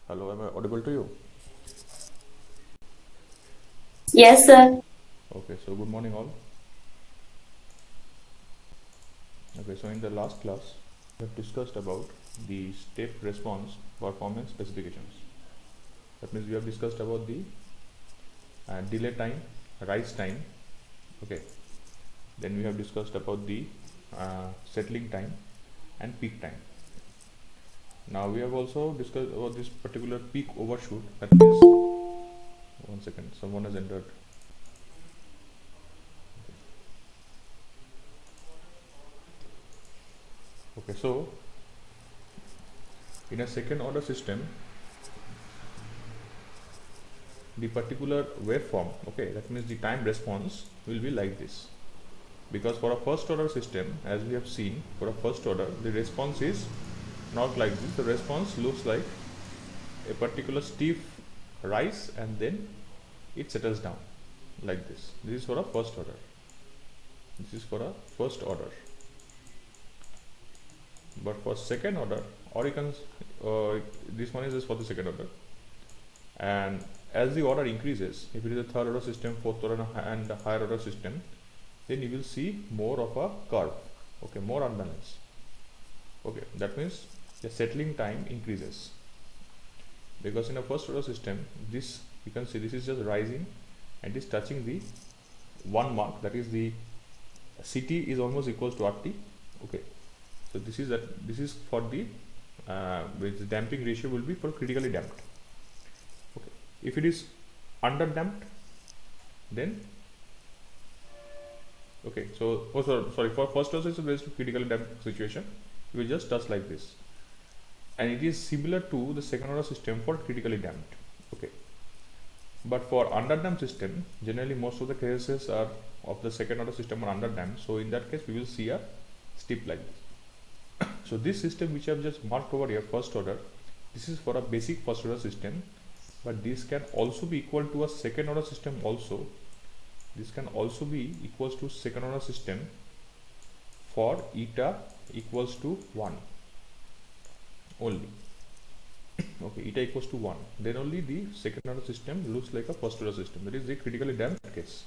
Hello, am I audible to you? Yes, sir. Okay, so good morning all. Okay, so in the last class, we have discussed about the step response performance specifications. That means we have discussed about the delay time, rise time. Okay, then we have discussed about the settling time and peak time. Now we have also discussed about this particular peak overshoot. That means, one second, someone has entered. Okay, so in a second order system, the particular waveform, okay, that means the time response will be like this. Because for a first order system, as we have seen, for a first order, the response is not like this. The response looks like a particular steep rise and then it settles down like this. This is for a first order. This is for a first order. But for second order, or you can, this one is just for the second order. And as the order increases, if it is a third order system, fourth order and a higher order system, then you will see more of a curve, okay, more unbalance. Okay, that means the settling time increases, because in a first order system, this, you can see, this is just rising and is touching the one mark, that is the CT is almost equals to RT. Okay, so this is for the with the damping ratio will be for critically damped. Okay, if it is under damped, then okay, so sorry, for first order system, based critically damped situation, you will just touch like this, and it is similar to the second order system for critically damped. Okay, but for underdamped system, generally most of the cases are of the second order system are underdamped, so in that case we will see a steep like this. So this system which I have just marked over here, first order, this is for a basic first order system, but this can also be equal to a second order system also. This can also be equals to second order system for eta equals to 1 only. Okay, eta equals to 1, then only the second order system looks like a first order system, that is the critically damped case.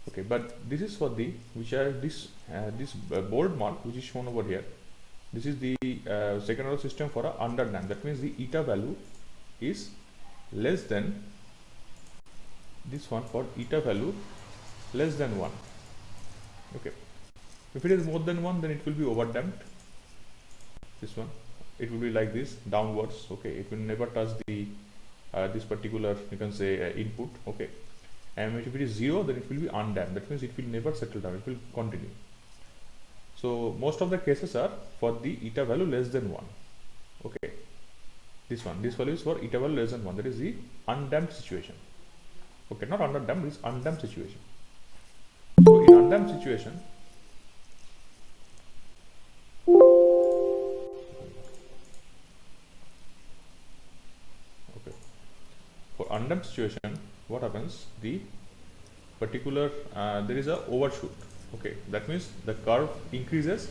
Okay, but this is for the which are this bold mark which is shown over here. This is the second order system for a underdamped. That means the eta value is less than this one, for eta value less than 1. Okay, if it is more than 1, then it will be overdamped. This one, it will be like this downwards. Okay, it will never touch the this particular, you can say, input. Okay, and if it is 0, then it will be undamped. That means it will never settle down, it will continue. So most of the cases are for the eta value less than 1. Okay, this value is for eta value less than 1, that is the undamped situation. Okay, not underdamped, it's undamped situation. So in undamped situation, random situation, what happens? The particular there is a overshoot. Okay, that means the curve increases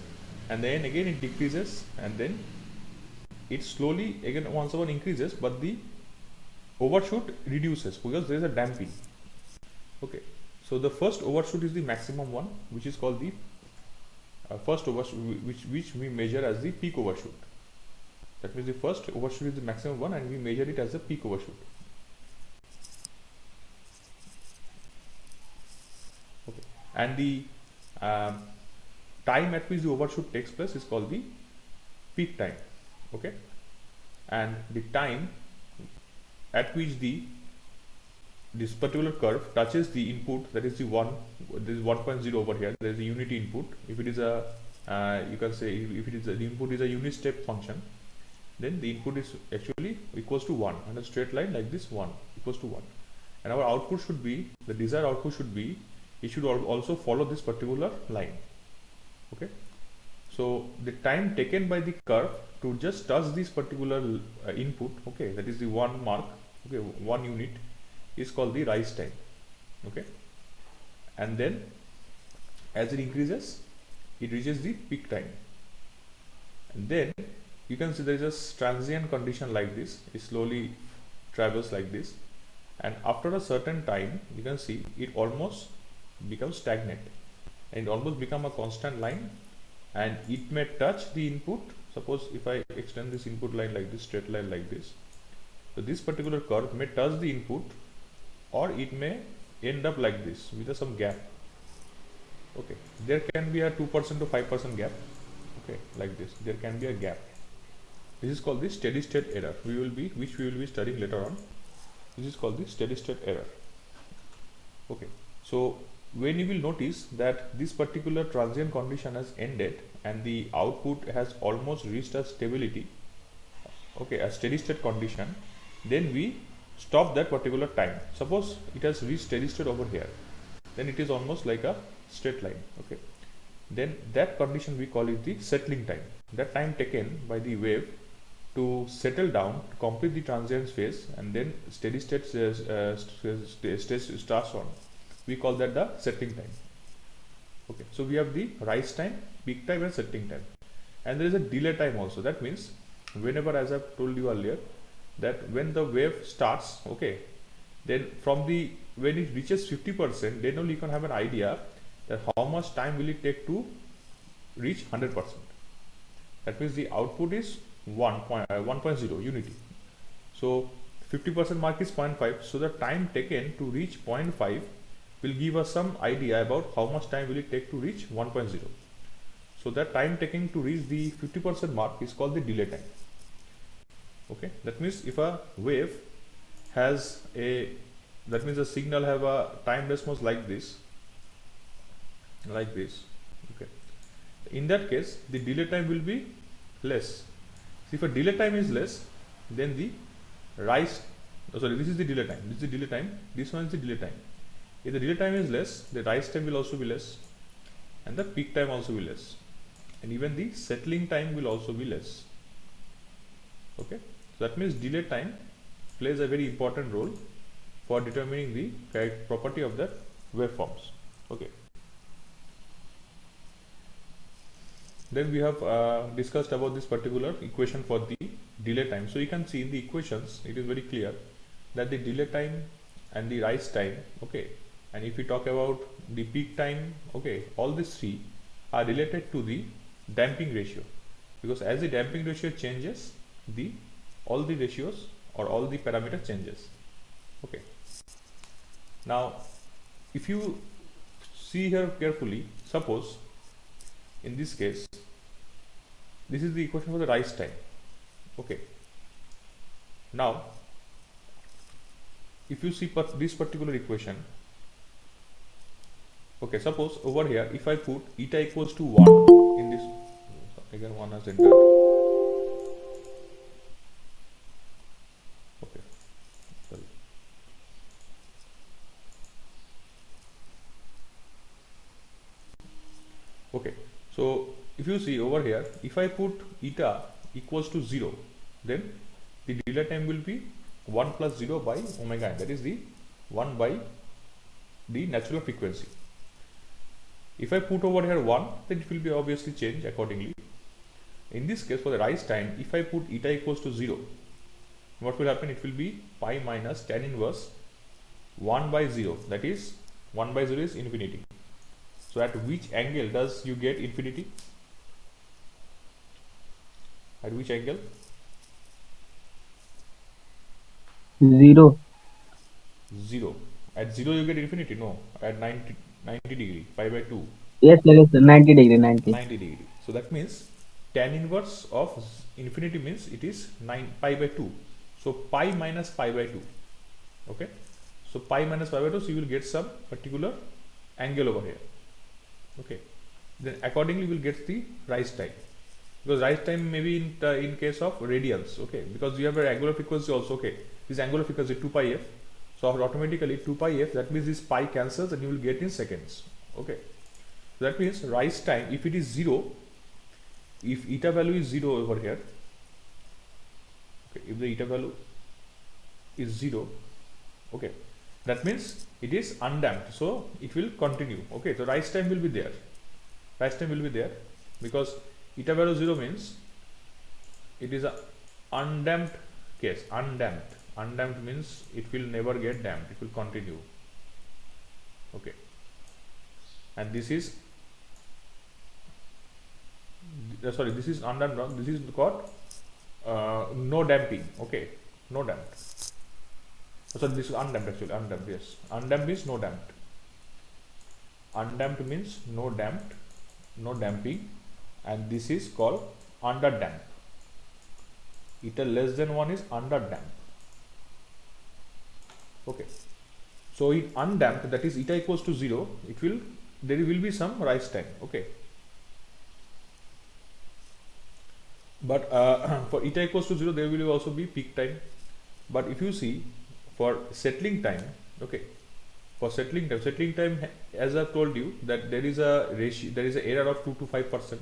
and then again it decreases and then it slowly again once again increases, but the overshoot reduces because there is a damping. Okay, so the first overshoot is the maximum one, which is called the first overshoot, which we measure as the peak overshoot. That means the first overshoot is the maximum one and we measure it as the peak overshoot. Okay, and the time at which the overshoot takes place is called the peak time. Okay, and the time at which this particular curve touches the input, that is the this is 1.0 over here. There is a unity input. If it is a you can say if it is the input is a unit step function, then the input is actually equals to 1, and a straight line like this 1 equals to 1, and our output should be, the desired output should be, it should also follow this particular line. Okay, so the time taken by the curve to just touch this particular input, okay, that is the 1 mark, okay, 1 unit, is called the rise time. Okay, and then as it increases it reaches the peak time, and then you can see there is a transient condition like this. It slowly travels like this, and after a certain time you can see it almost becomes stagnant and almost become a constant line, and it may touch the input. Suppose if I extend this input line like this, straight line like this, so this particular curve may touch the input, or it may end up like this with some gap. Okay, there can be a 2% to 5% gap. Okay, like this, there can be a gap. This is called the steady state error, which we will be studying later on. This is called the steady state error. Okay, so when you will notice that this particular transient condition has ended and the output has almost reached a stability, okay, a steady state condition, then we stop that particular time. Suppose it has reached steady state over here, then it is almost like a straight line. Okay, then that condition we call it the settling time. That time taken by the wave to settle down, to complete the transient phase, and then steady state starts on, we call that the settling time. Okay, so we have the rise time, peak time, and settling time, and there is a delay time also. That means whenever, as I've told you earlier, that when the wave starts, okay, then from the when it reaches 50%, then only you can have an idea that how much time will it take to reach 100%. That means the output is 1.0 unity. So 50% mark is 0.5. So the time taken to reach 0.5 will give us some idea about how much time will it take to reach 1.0. So that time taken to reach the 50% mark is called the delay time. Okay, that means if a wave has that means the signal have a time response like this. Okay, in that case the delay time will be less. So if a delay time is less, then the rise, this is the delay time, this is the delay time, this one is the delay time. If the delay time is less, the rise time will also be less, and the peak time also will be less, and even the settling time will also be less. Okay, so that means delay time plays a very important role for determining the property of the waveforms. Okay, then we have discussed about this particular equation for the delay time. So you can see in the equations it is very clear that the delay time and the rise time, okay, and if we talk about the peak time, okay, all these three are related to the damping ratio, because as the damping ratio changes, all the ratios or all the parameter changes. Okay, now if you see here carefully, suppose in this case this is the equation for the rise time. Okay, now if you see this particular equation, okay, suppose over here if I put eta equals to 1 in this, again 1 has entered. Okay, sorry. Okay, so if you see over here, if I put eta equals to 0, then the delay time will be 1 plus 0 by omega n, that is the 1 by the natural frequency. If I put over here 1, then it will be obviously changed accordingly. In this case, for the rise time, if I put eta equals to 0, what will happen? It will be pi minus tan inverse 1 by 0, that is 1 by 0 is infinity. So at which angle does you get infinity? At which angle? 0. 0. At 0 you get infinity? No. At 90 degree, pi by 2. Yes, sir, 90 degree, 90. 90 degree. So that means tan inverse of infinity means it is 9 pi by 2. So pi minus pi by 2. Okay. So pi minus pi by 2, so you will get some particular angle over here. Okay. Then accordingly we will get the rise time. Because rise time may be in case of radians. Okay. Because you have an angular frequency also. Okay. This angular frequency 2 pi f. So automatically 2 pi f, that means this pi cancels and you will get in seconds. Okay. So that means rise time, if it is 0, if eta value is 0 over here, okay, if the eta value is 0, okay, that means it is undamped, so it will continue. Okay, so rise time will be there. Rise time will be there because eta value 0 means it is a undamped case. Undamped means it will never get damped, it will continue. Okay, and this is this is undamped. This is called no damping. Okay, no damped. So this is undamped actually. Undamped, yes. Undamped means no damped. Undamped means no damped, no damping, and this is called underdamped. Eta less than 1 is underdamped. Okay. So in undamped, that is eta equals to 0, there will be some rise time. Okay. But for eta equals to 0, there will also be peak time. But if you see for settling time, okay, for settling time, as I've told you that there is a ratio, there is an error of 2 to 5%.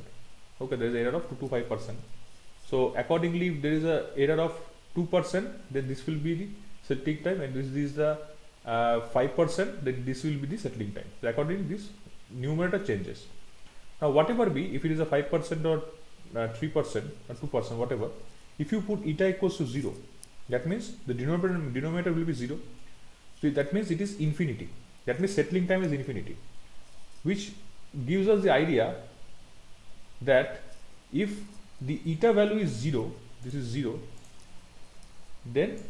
Okay, there is an error of 2 to 5%. So accordingly, if there is a error of 2%, then this will be the settling time, and this is the 5%, then this will be the settling time. So accordingly, this numerator changes. Now whatever be, if it is a 5% or 3% or 2%, whatever, if you put eta equals to 0, that means the denominator will be 0. So that means it is infinity. That means settling time is infinity, which gives us the idea that if the eta value is 0, this is 0, then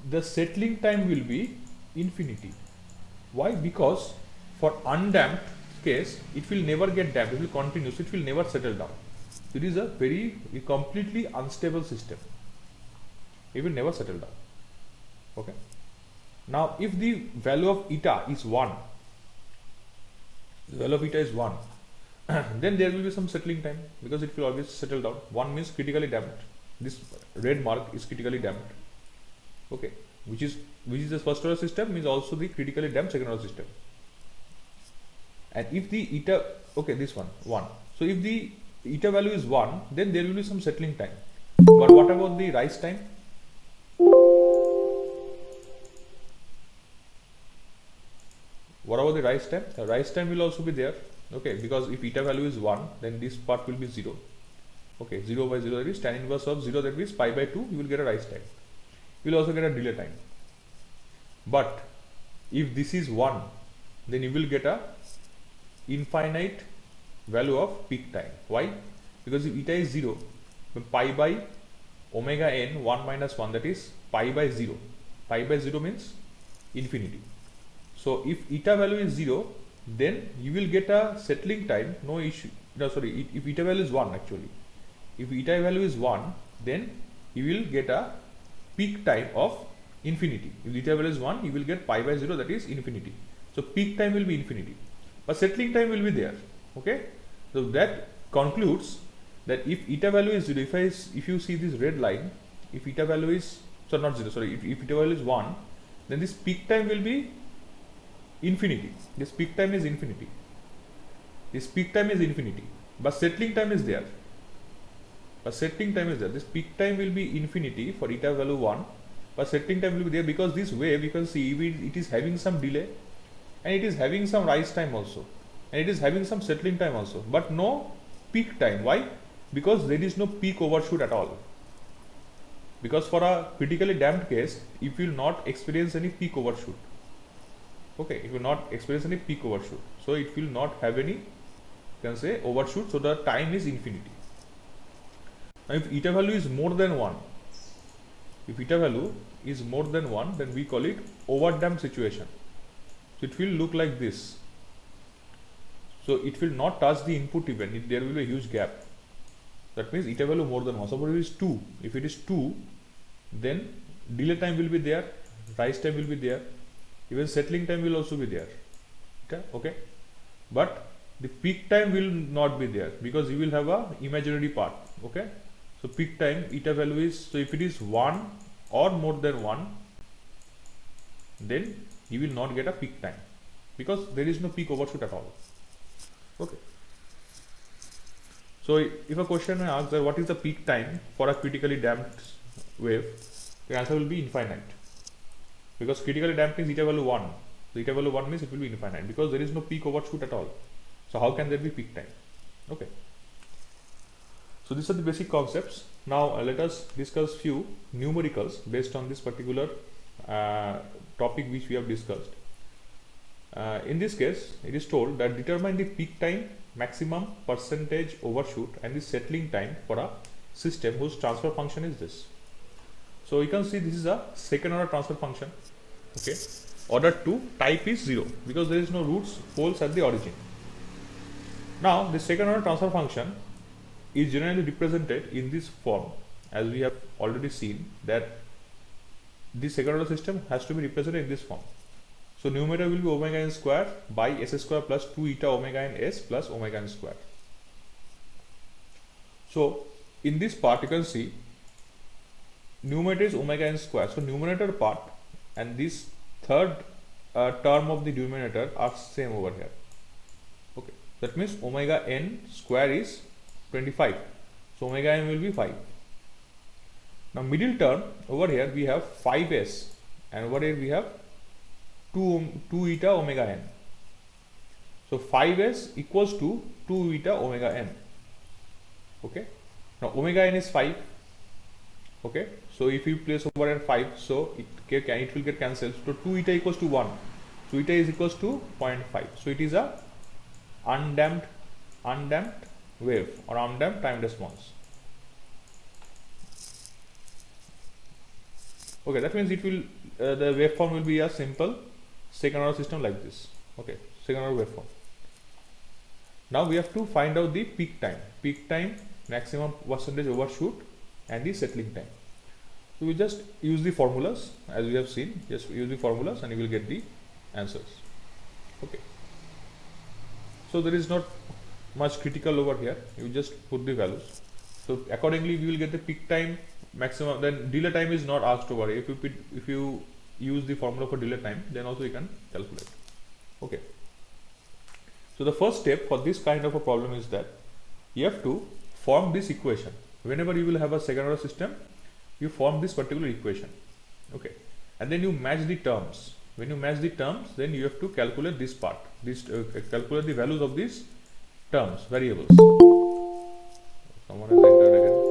the settling time will be infinity. Why? Because for undamped case, it will never get damped, it will continue, so it will never settle down. It is a completely unstable system. It will never settle down. Okay. Now, if the value of eta is 1, the value of eta is 1, then there will be some settling time because it will always settle down. 1 means critically damped. This red mark is critically damped. Okay, which is the first order system, means also the critically damped second order system. And if the eta, okay, this one 1. So if the eta value is 1, then there will be some settling time. But what about the rise time? What about the rise time? The rise time will also be there. Okay, because if eta value is 1, then this part will be 0. Okay, 0 by 0, that is tan inverse of 0, that means pi by 2, you will get a rise time. You will also get a delay time. But if this is 1, then you will get a infinite value of peak time. Why? Because if eta is 0, then pi by omega n 1 minus 1, that is pi by 0. Pi by 0 means infinity. So if eta value is 0, then you will get a settling time, no issue. No, sorry, if eta value is 1 actually. If eta value is 1, then you will get a peak time of infinity. If eta value is 1, you will get pi by 0, that is infinity. So peak time will be infinity. But settling time will be there. Okay. So that concludes that if eta value is 0, if you see this red line, if eta value is, so not 0, sorry, if eta value is 1, then this peak time will be infinity. This peak time is infinity. This peak time is infinity. But settling time is there. But settling time is there. This peak time will be infinity for eta value 1, but settling time will be there, because this wave you can see it is having some delay and it is having some rise time also, and it is having some settling time also, but no peak time. Why? Because there is no peak overshoot at all. Because for a critically damped case, it will not experience any peak overshoot. Okay, it will not experience any peak overshoot, so it will not have any, you can say, overshoot, so the time is infinity. Now if eta value is more than 1, if eta value is more than 1, then we call it overdamped situation. So it will look like this. So it will not touch the input even, there will be a huge gap. That means eta value more than 1. Suppose it is 2. If it is 2, then delay time will be there, rise time will be there, even settling time will also be there. Okay, but the peak time will not be there, because you will have a imaginary part. Okay, so peak time eta value is, so if it is 1 or more than 1, then you will not get a peak time, because there is no peak overshoot at all. Okay, so if a question asks that what is the peak time for a critically damped wave, the answer will be infinite, because critically damped means eta value 1. So eta value 1 means it will be infinite, because there is no peak overshoot at all. So how can there be peak time? Okay, so these are the basic concepts. Now let us discuss few numericals based on this particular topic which we have discussed. In this case, it is told that determine the peak time, maximum percentage overshoot, and the settling time for a system whose transfer function is this. So you can see this is a second order transfer function. Okay, order 2, type is 0, because there is no roots poles at the origin. Now the second order transfer function is generally represented in this form, as we have already seen that the second order system has to be represented in this form. So numerator will be omega n square by s square plus 2 eta omega n s plus omega n square. So in this part you can see numerator is omega n square. So numerator part and this third term of the denominator are same over here. Okay, that means omega n square is 25. So omega n will be 5. Now middle term over here we have 5s, and over here we have 2 eta omega n. So 5s equals to 2 eta omega n. Okay, now omega n is 5. Okay, so if you place over here 5, so it will get cancelled. So 2 eta equals to 1. So eta is equals to 0.5. So it is a undamped wave or undamped time response. Okay, that means it will the waveform will be a simple second order system like this. Okay, second order waveform. Now we have to find out the peak time, maximum percentage overshoot, and the settling time. So we just use the formulas as we have seen. Just use the formulas and you will get the answers. Okay, so there is not much critical over here. You just put the values. So accordingly we will get the peak time, maximum. Then delay time is not asked over here. If you use the formula for delay time, then also you can calculate. Okay, so the first step for this kind of a problem is that you have to form this equation. Whenever you will have a second order system, you form this particular equation. Okay, and then you match the terms. When you match the terms, then you have to calculate this part, calculate the values of these terms, variables. Someone has entered again.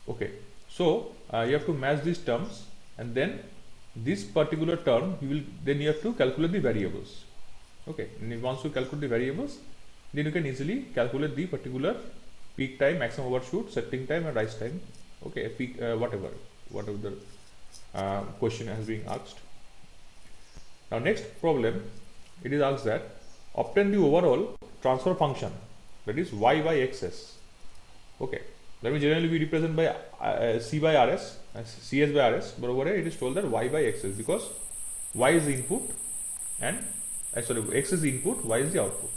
Okay, so you have to match these terms, and then this particular term you have to calculate the variables. Okay, and once you calculate the variables, then you can easily calculate the particular peak time, maximum overshoot, settling time, and rise time. Okay, peak whatever the question has been asked. Now next problem, it is asked that obtain the overall transfer function, that is y by xs. Okay, that will generally be represented by c by rs, cs by rs, but over here it is told that y by xs, because y is the input and x is the input, y is the output.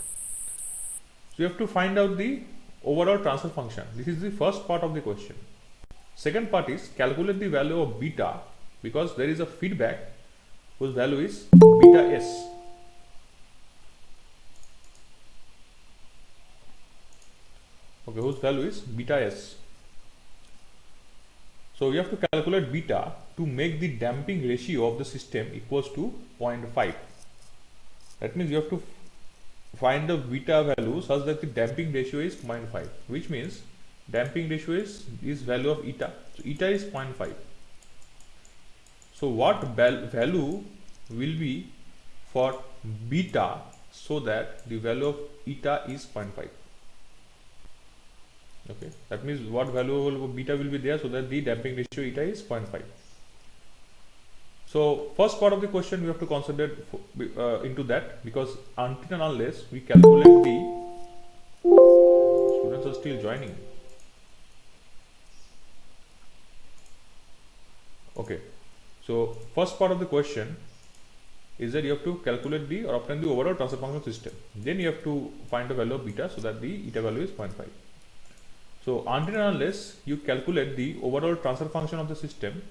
So you have to find out the overall transfer function. This is the first part of the question. Second part is calculate the value of beta, because there is a feedback whose value is beta s. Okay, whose value is beta s. So you have to calculate beta to make the damping ratio of the system equals to 0.5. That means you have to find the beta value such that the damping ratio is 0.5, which means damping ratio is value of eta. So eta is 0.5. So what value will be for beta so that the value of eta is 0.5? Okay, that means what value of beta will be there so that the damping ratio eta is 0.5. So first part of the question we have to consider into that, because until and unless we calculate the students are still joining. Okay, so first part of the question is that you have to calculate the or obtain the overall transfer function system. Then you have to find the value of beta so that the eta value is 0.5. So until and unless you calculate the overall transfer function of the system,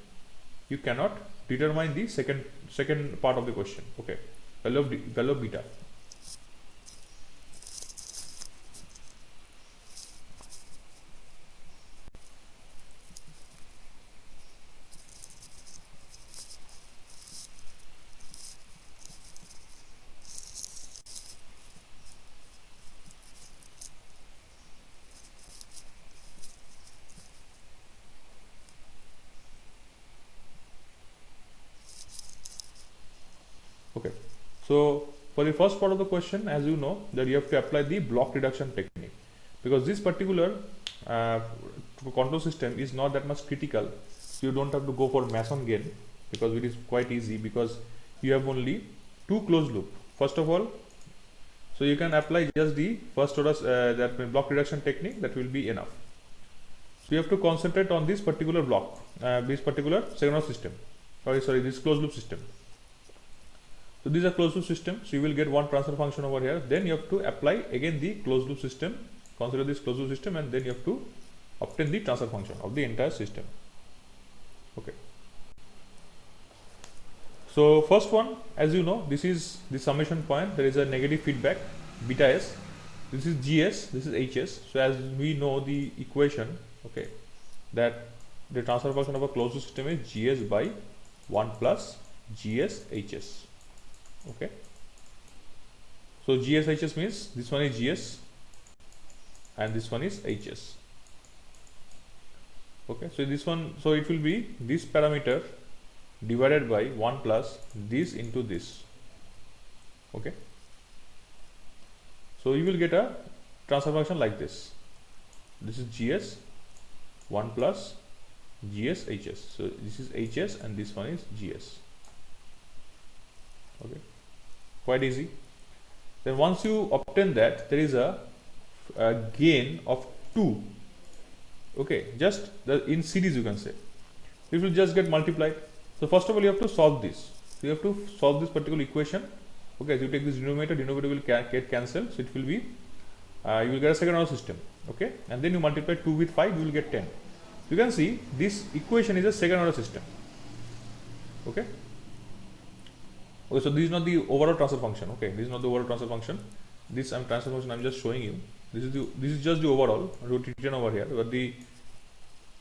you cannot determine the second part of the question. Okay, value of beta. Okay, so for the first part of the question, as you know, that you have to apply the block reduction technique, because this particular control system is not that much critical. So you don't have to go for Mason gain, because it is quite easy, because you have only two closed loop. First of all, so you can apply just the first order that block reduction technique, that will be enough. So you have to concentrate on this particular block, this particular second order system. Sorry, this closed loop system. So these are closed loop system. So you will get one transfer function over here. Then you have to apply again the closed loop system. Consider this closed loop system, and then you have to obtain the transfer function of the entire system. Okay. So first one, as you know, this is the summation point. There is a negative feedback beta s. This is gs. This is hs. So as we know the equation, okay, that the transfer function of a closed loop system is gs by 1 plus gs hs. Okay, so gs hs means this one is gs and this one is hs. Okay, so this one, so it will be this parameter divided by 1 plus this into this. Okay, so you will get a transfer function like this. This is gs 1 plus gs hs. So this is hs and this one is gs. Okay, quite easy. Then once you obtain that, there is a gain of 2. Okay, just in series you can say it will just get multiplied. So first of all you have to solve this. So you have to solve this particular equation. Okay, so you take this denominator will get cancelled, so it will be you will get a second order system. Okay, and then you multiply 2 with 5, you will get 10. You can see this equation is a second order system. Okay. Okay, so this is not the overall transfer function. Okay, this is not the overall transfer function. This transfer function I'm just showing you. This is just the overall written over here. But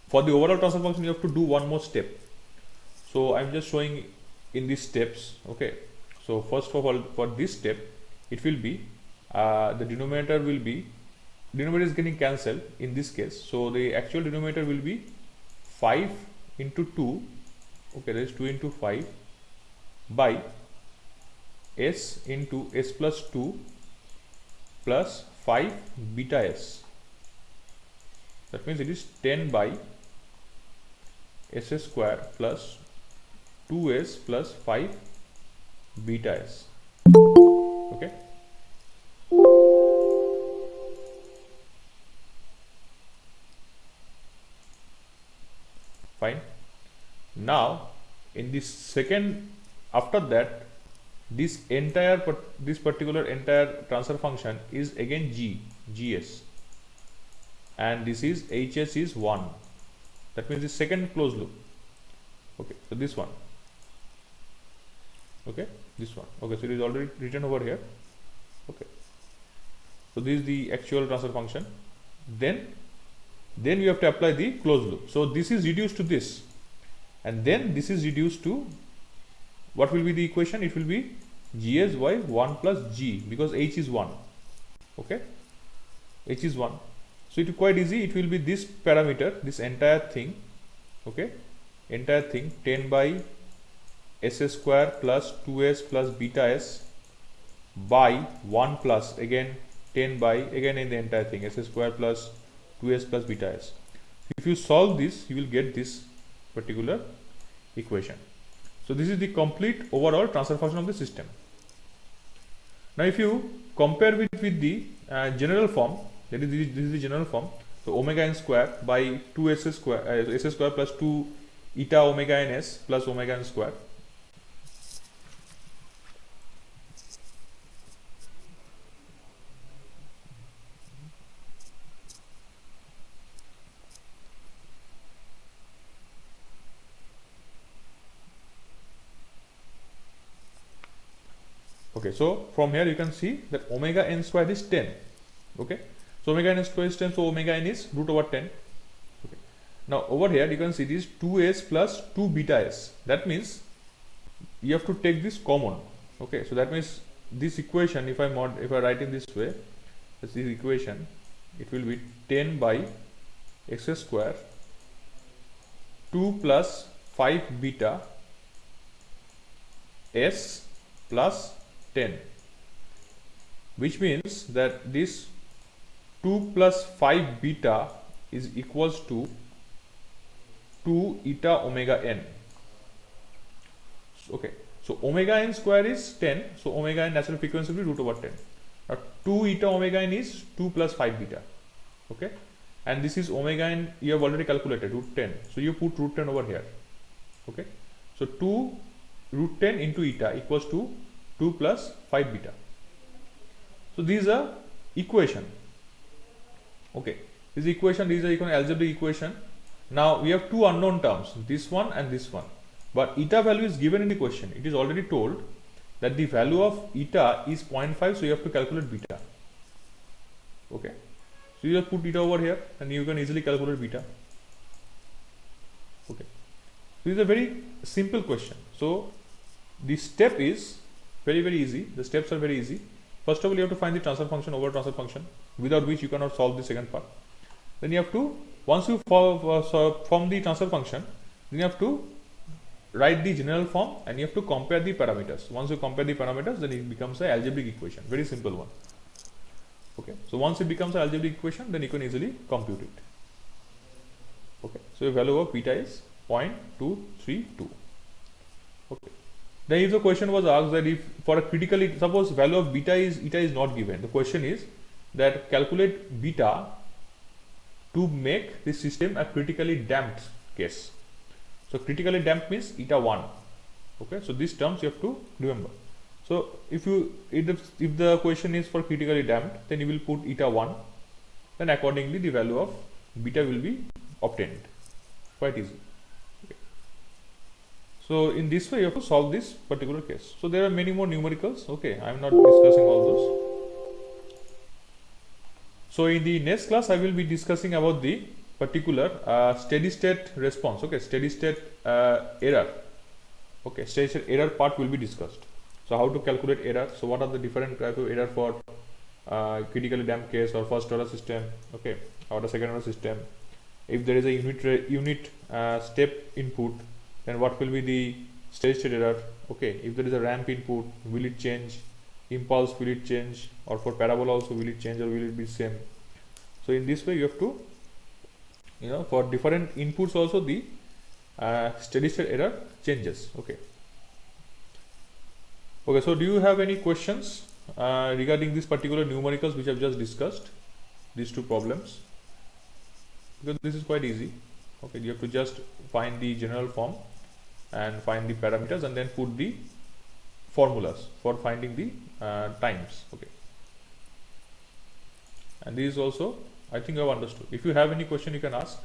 for the overall transfer function, you have to do one more step. So I'm just showing in these steps. Okay, so first of all, for this step, it will be the denominator is getting cancelled in this case. So the actual denominator will be 5 into 2. Okay, that is 2 into 5 by s into s plus 2 plus 5 beta s. That means it is 10 by s square plus 2s plus 5 beta s. Okay. Fine. Now in this second, after that, this particular entire transfer function is again gs, and this is hs is 1. That means the second closed loop. Okay, so this one. Okay, this one. Okay, so it is already written over here. Okay, so this is the actual transfer function. Then we have to apply the closed loop. So this is reduced to this, and then this is reduced to what will be the equation? It will be GSY 1 plus G, because H is 1. Okay, H is 1. So it is quite easy. It will be this parameter, this entire thing. Okay, entire thing 10 by s square plus 2s plus beta s by 1 plus again 10 by again in the entire thing s square plus 2s plus beta s. If you solve this, you will get this particular equation. So this is the complete overall transfer function of the system. Now if you compare with the general form, that is this is the general form. So omega n square by 2s square s square plus 2 eta omega n s plus omega n square. Okay, so from here you can see that omega n square is 10. Okay, so omega n square is 10, so omega n is root over 10. Okay, now over here you can see this 2s plus 2 beta s. That means you have to take this common. Okay, so that means this equation, if I write in this way, this equation, it will be 10 by x square 2 plus 5 beta s plus 10, which means that this 2 plus 5 beta is equals to 2 eta omega n. Okay, so omega n square is 10, so omega n natural frequency will be root over 10. Now 2 eta omega n is 2 plus 5 beta. Okay, and this is omega n, you have already calculated root 10, so you put root 10 over here. Okay, so 2 root 10 into eta equals to 2 plus 5 beta. So these are equation. Okay, this equation, these are algebraic equation. Now we have two unknown terms, this one and this one, but eta value is given in the question. It is already told that the value of eta is 0.5, so you have to calculate beta. Okay, so you just put eta over here and you can easily calculate beta. Okay, this is a very simple question. So the step is very easy. The steps are very easy. First of all, you have to find the transfer function over transfer function, without which you cannot solve the second part. Then you have to, once you form the transfer function, then you have to write the general form and you have to compare the parameters. Once you compare the parameters, then it becomes an algebraic equation, very simple one. Okay, so once it becomes an algebraic equation, then you can easily compute it. Okay, so the value of beta is 0.232. Okay. Then if the question was asked that if for a critically, suppose value of beta is not given, the question is that calculate beta to make the system a critically damped case. So critically damped means eta 1. Okay, so these terms you have to remember. So if the question is for critically damped, then you will put eta 1, then accordingly the value of beta will be obtained. Quite easy. So in this way you have to solve this particular case. So there are many more numericals. Okay, I am not discussing all those. So in the next class I will be discussing about the particular steady state response. Okay, steady state error. Okay, steady state error part will be discussed. So how to calculate error. So what are the different type of error for critically damped case or first order system. Okay, or the second order system. If there is a unit step input, then what will be the steady state error. Okay, if there is a ramp input, will it change? Impulse, will it change? Or for parabola also, will it change or will it be same? So in this way you have to, for different inputs also the steady state error changes. Okay, so do you have any questions regarding this particular numericals which I have just discussed, these two problems? Because this is quite easy. Okay, you have to just find the general form and find the parameters and then put the formulas for finding the times. Okay, and this is also, I think you have understood. If you have any question, you can ask.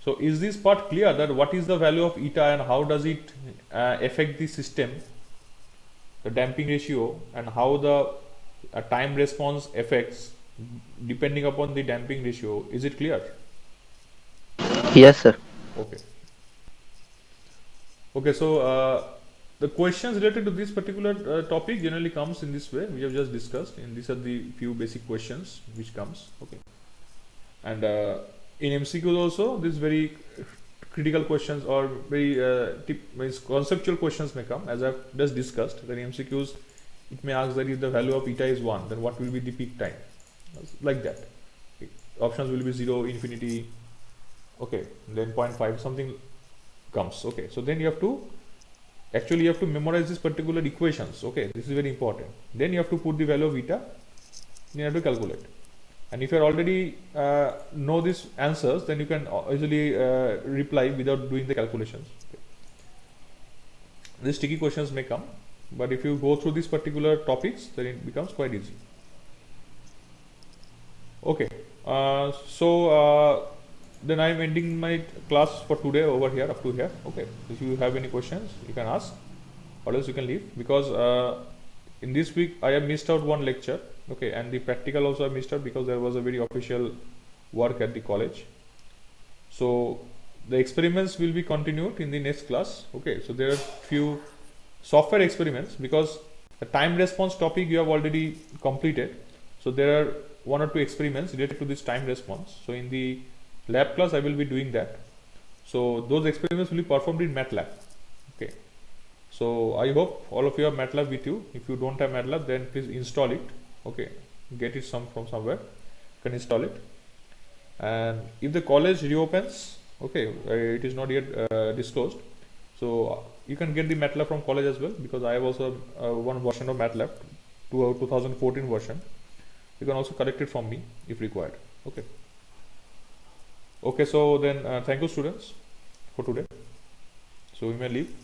So is this part clear, that what is the value of eta and how does it affect the system, the damping ratio, and how the time response affects depending upon the damping ratio? Is it clear? Yes, sir. Okay. Okay, so the questions related to this particular topic generally comes in this way we have just discussed, and these are the few basic questions which comes. Okay, and in MCQs also these very critical questions or very means conceptual questions may come, as I've just discussed. Then in MCQs it may ask that if the value of eta is 1, then what will be the peak time, like that. Okay. Options will be 0, infinity, okay, then 0.5, something comes. Okay, so then you have to memorize this particular equations. Okay, this is very important. Then you have to put the value of eta, then you have to calculate. And if you already know these answers, then you can easily reply without doing the calculations. Okay. These sticky questions may come, but if you go through these particular topics, then it becomes quite easy. Okay, then I am ending my class for today over here, up to here. Okay, if you have any questions, you can ask, or else you can leave, because in this week I have missed out one lecture. Okay, and the practical also I missed out because there was a very official work at the college. So the experiments will be continued in the next class. Okay, so there are few software experiments, because the time response topic you have already completed. So there are 1 or 2 experiments related to this time response. So in the lab class I will be doing that. So those experiments will be performed in MATLAB. Okay, so I hope all of you have MATLAB with you. If you don't have MATLAB, then please install it. Okay, get it from somewhere, you can install it. And if the college reopens, okay, it is not yet disclosed, so you can get the MATLAB from college as well, because I have also one version of MATLAB, 2014 version. You can also collect it from me if required. Okay. Okay, so then thank you students for today. So we may leave.